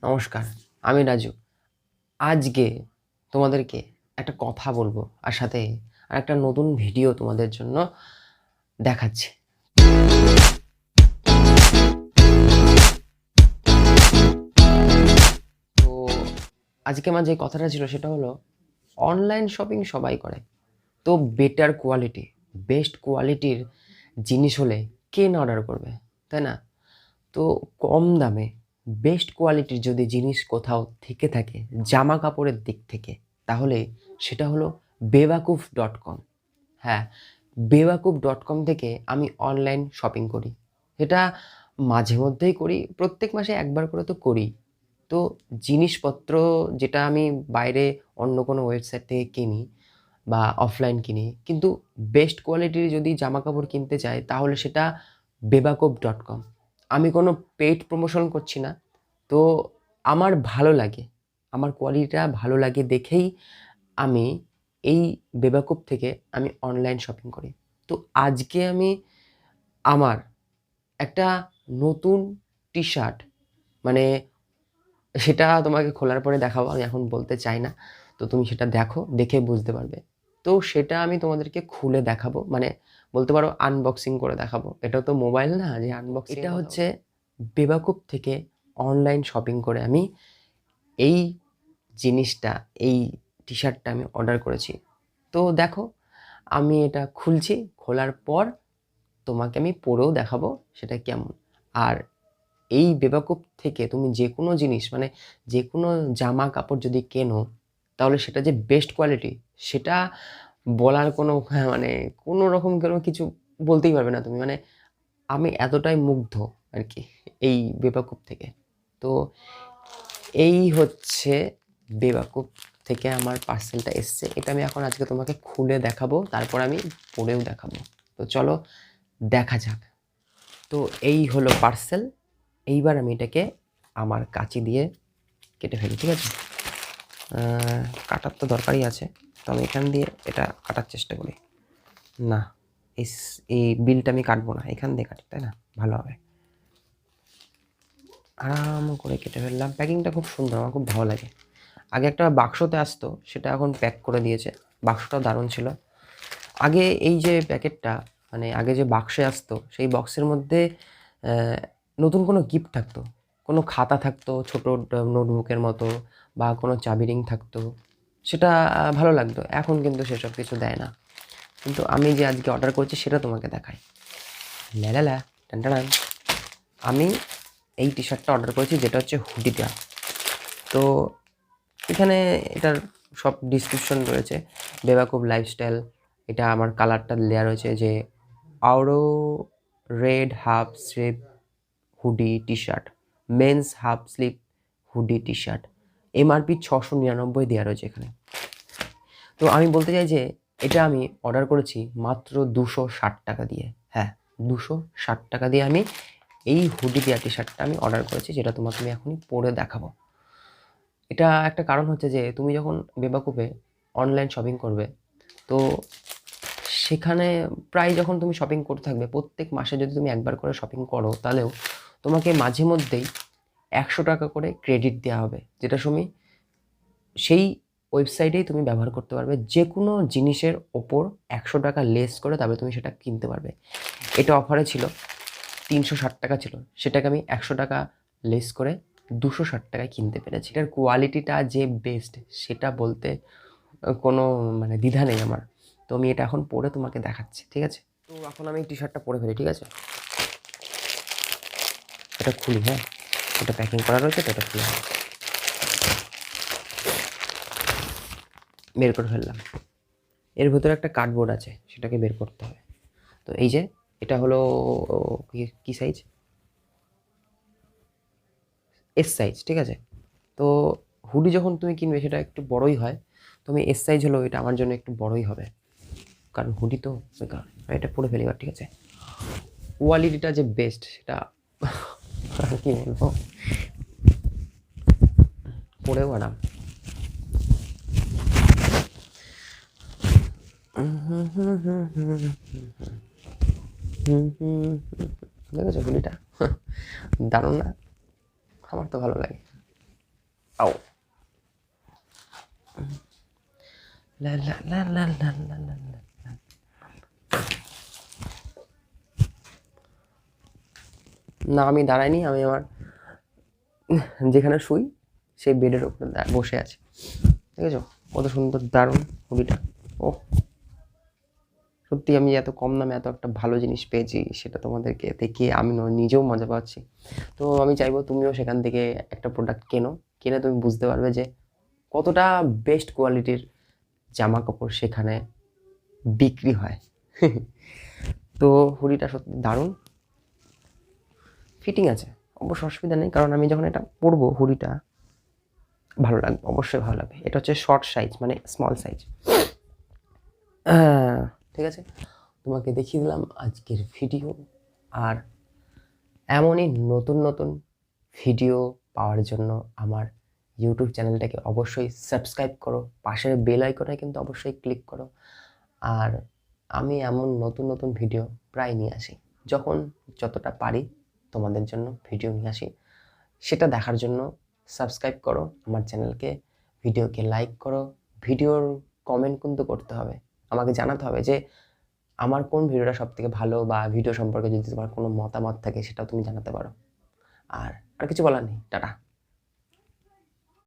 নমস্কার, আমি রাজু। আজকে তোমাদেরকে একটা কথা বলবো আর সাথে আরেকটা নতুন ভিডিও তোমাদের জন্য দেখাচ্ছি। তো আজকে আমার যে কথাটা ছিল সেটা হলো অনলাইন শপিং সবাই করে। তো বেটার কোয়ালিটি, বেস্ট কোয়ালিটির জিনিস হলে কে না অর্ডার করবে, তাই না? তো কম দামে বেস্ট কোয়ালিটির যদি জিনিস কোথাও থেকে থাকে জামা কাপড়ের দিক থেকে, তাহলে সেটা হলো bewakoof.com। হ্যাঁ, bewakoof.com থেকে আমি অনলাইন শপিং করি। এটা মাঝে মধ্যেই করি, প্রত্যেক মাসে একবার করে তো করি। তো জিনিসপত্র যেটা আমি বাইরে অন্য কোনো ওয়েবসাইট থেকে কিনি বা অফলাইন কিনি, কিন্তু বেস্ট কোয়ালিটির যদি জামাকাপড় কিনতে চাই তাহলে সেটা bewakoof.com। আমি কোনো পেইড প্রমোশন করছি না। তো আমার ভালো লাগে, আমার কোয়ালিটিটা ভালো লাগে দেখেই আমি এই বেবাকুব থেকে আমি অনলাইন শপিং করি। তো আজকে আমি আমার একটা নতুন টি-শার্ট, মানে সেটা তোমাকে খোলার পরে দেখাবো, আমি এখন বলতে চাই না। তো তুমি সেটা দেখো, দেখে বুঝতে পারবে। তো সেটা আমি তোমাদেরকে খুলে দেখাবো, মানে বলতে পারো আনবক্সিং করে দেখাবো। এটা তো মোবাইল না যে আনবক্সিং। এটা হচ্ছে বেবাকুব থেকে অনলাইন শপিং করে আমি এই জিনিসটা, এই টি-শার্টটা আমি অর্ডার করেছি। তো দেখো, আমি এটা খুলছি, খোলার পর তোমাকে আমি পরেও দেখাবো সেটা কেমন। আর এই বেবাকুব থেকে তুমি যে কোনো জিনিস, মানে যে কোনো জামা কাপড় যদি কেনো, তাহলে সেটা যে বেস্ট কোয়ালিটি সেটা বলার কোনো মানে কোনো রকম কোনো কিছু বলতেই পারবে না তুমি। মানে আমি এতটাই মুগ্ধ আর কি এই বেবাকুব থেকে। তো এই হচ্ছে বেবাকুব থেকে আমার পার্সেলটা এসছে। এটা আমি এখন আজকে তোমাকে খুলে দেখাবো, তারপর আমি পরেও দেখাবো। তো চলো দেখা যাক। তো এই হলো পার্সেল। এইবার আমি এটাকে আমার কাঁচি দিয়ে কেটে ফেলি, ঠিক আছে? কাটার তো দরকারই আছে, তো আমি এখান দিয়ে এটা কাটার চেষ্টা করি। না, এই বিলটা আমি কাটবো না, এখান দিয়ে কাটি, তাই না? ভালো হবে। আরাম করে কেটে ফেললাম। প্যাকিংটা খুব সুন্দর, আমার খুব ভালো লাগে। আগে একটা বাক্সতে আসতো, সেটা এখন প্যাক করে দিয়েছে। বাক্সটাও দারুণ ছিল। আগে এই যে প্যাকেটটা, মানে আগে যে বাক্সে আসতো, সেই বক্সের মধ্যে নতুন কোনো গিফট থাকতো, কোনো খাতা থাকতো ছোটো নোটবুকের মতো, বা কোনো চাবি রিং থাকতো, সেটা ভালো লাগতো। এখন কিন্তু সেসব কিছু দেয় না। কিন্তু আমি যে আজকে অর্ডার করছি সেটা তোমাকে দেখাই। লা টান। আমি এই টি শার্টটা অর্ডার করেছি, যেটা হচ্ছে হুডিটা। তো এখানে এটার সব ডিসক্রিপশন রয়েছে। বেবাকুব লাইফস্টাইল, এটা আমার কালারটা দেওয়া রয়েছে যে Auro red half sleeve hoodie T shirt, men's half sleeve hoodie T shirt, MRP 699 দেওয়া রয়েছে এখানে। তো আমি বলতে চাই যে এটা আমি অর্ডার করেছি মাত্র 260 টাকা দিয়ে। হ্যাঁ, 260 টাকা দিয়ে আমি এই হুডি দেওয়া টি শার্টটা আমি অর্ডার করেছি, যেটা তোমাকে আমি এখনই পরে দেখাবো। এটা একটা কারণ হচ্ছে যে তুমি যখন বেবাকুবে অনলাইন শপিং করবে, তো সেখানে প্রায় যখন তুমি শপিং করতে থাকবে, প্রত্যেক মাসে যদি তুমি একবার করে শপিং করো, তাহলেও তোমাকে মাঝে মধ্যেই 100 টাকা করে ক্রেডিট দেওয়া হবে, যেটা তুমি সেই ওয়েবসাইটেই তুমি ব্যবহার করতে পারবে। যে কোনো জিনিসের ওপর 100 টাকা লেস করে তবে তুমি সেটা কিনতে পারবে। এটা অফারে ছিল, 360 টাকা ছিল, সেটাকে আমি 100 টাকা লেস করে 260 টাকায় কিনতে পেরেছি। এটার কোয়ালিটিটা যে বেস্ট সেটা বলতে কোনো মানে দ্বিধা নেই আমার। তো আমি এটা এখন পরে তোমাকে দেখাচ্ছি, ঠিক আছে? তো এখন আমি টি শার্টটা পরে ফেলি, ঠিক আছে? এটা খুলি, হ্যাঁ, এটা প্যাকিং করা রয়েছে, তো এটা খুলে বের করে ফেললাম। এর ভেতরে একটা কার্ডবোর্ড আছে, সেটাকে বের করতে হবে। তো এই যে এটা হলো কি সাইজ, এস সাইজ, ঠিক আছে? তো হুডি যখন তুমি কিনবে সেটা একটু বড়ই হয়, তো আমি এস সাইজ হলো, এটা আমার জন্য একটু বড়ই হবে, কারণ হুডি তো ওই কারণে। এটা পরে ফেলি এবার, ঠিক আছে? কোয়ালিটিটা যে বেস্ট সেটা কি বলবো, পরেও আরাম। দেখেছো হুডিটা? দারুণ না? আমার তো ভালো লাগে। আও লা লা লা লা লা লা লা লা। না, আমি দাঁড়াইনি, আমি আমার যেখানে শুই সেই বেডের উপরে বসে আছি। ঠিক আছে, কত সুন্দর দারুণ হুডিটা। ও সত্যি আমি এত কম দামে এত একটা ভালো জিনিস পেয়েছি, সেটা তোমাদেরকে দেখে আমি নিজেও মজা পাচ্ছি। তো আমি চাইবো তুমিও সেখান থেকে একটা প্রোডাক্ট কেনো, কিনে তুমি বুঝতে পারবে যে কতটা বেস্ট কোয়ালিটির জামা কাপড় সেখানে বিক্রি হয়। তো হুডিটা সত্যি দারুণ ফিটিং আছে, অবশ্য অসুবিধা নেই, কারণ আমি যখন এটা পরবো হুডিটা ভালো লাগবে, অবশ্যই ভালো লাগবে। এটা হচ্ছে শর্ট সাইজ, মানে স্মল সাইজ। ঠিক আছে, তোমাকে দেখিয়ে দিলাম আজকের ভিডিও। আর এমনই নতুন নতুন ভিডিও পাওয়ার জন্য আমার ইউটিউব চ্যানেলটাকে অবশ্যই সাবস্ক্রাইব করো, পাশের বেল আইকনে কিন্তু অবশ্যই ক্লিক করো। আর আমি এমন নতুন নতুন ভিডিও প্রায় নিয়ে আসি, যখন যতটা পারি তোমাদের জন্য ভিডিও নিয়ে আসি। সেটা দেখার জন্য সাবস্ক্রাইব করো আমার চ্যানেলকে, ভিডিওকে লাইক করো, ভিডিওর কমেন্ট কিন্তু করতে হবে, আমাকে জানাতে হবে যে আমার কোন ভিডিওটা সবথেকে ভালো, বা ভিডিও সম্পর্কে যদি তোমার কোনো মতামত থাকে সেটাও তুমি জানাতে পারো। আর কিছু বলার নেই, টাটা।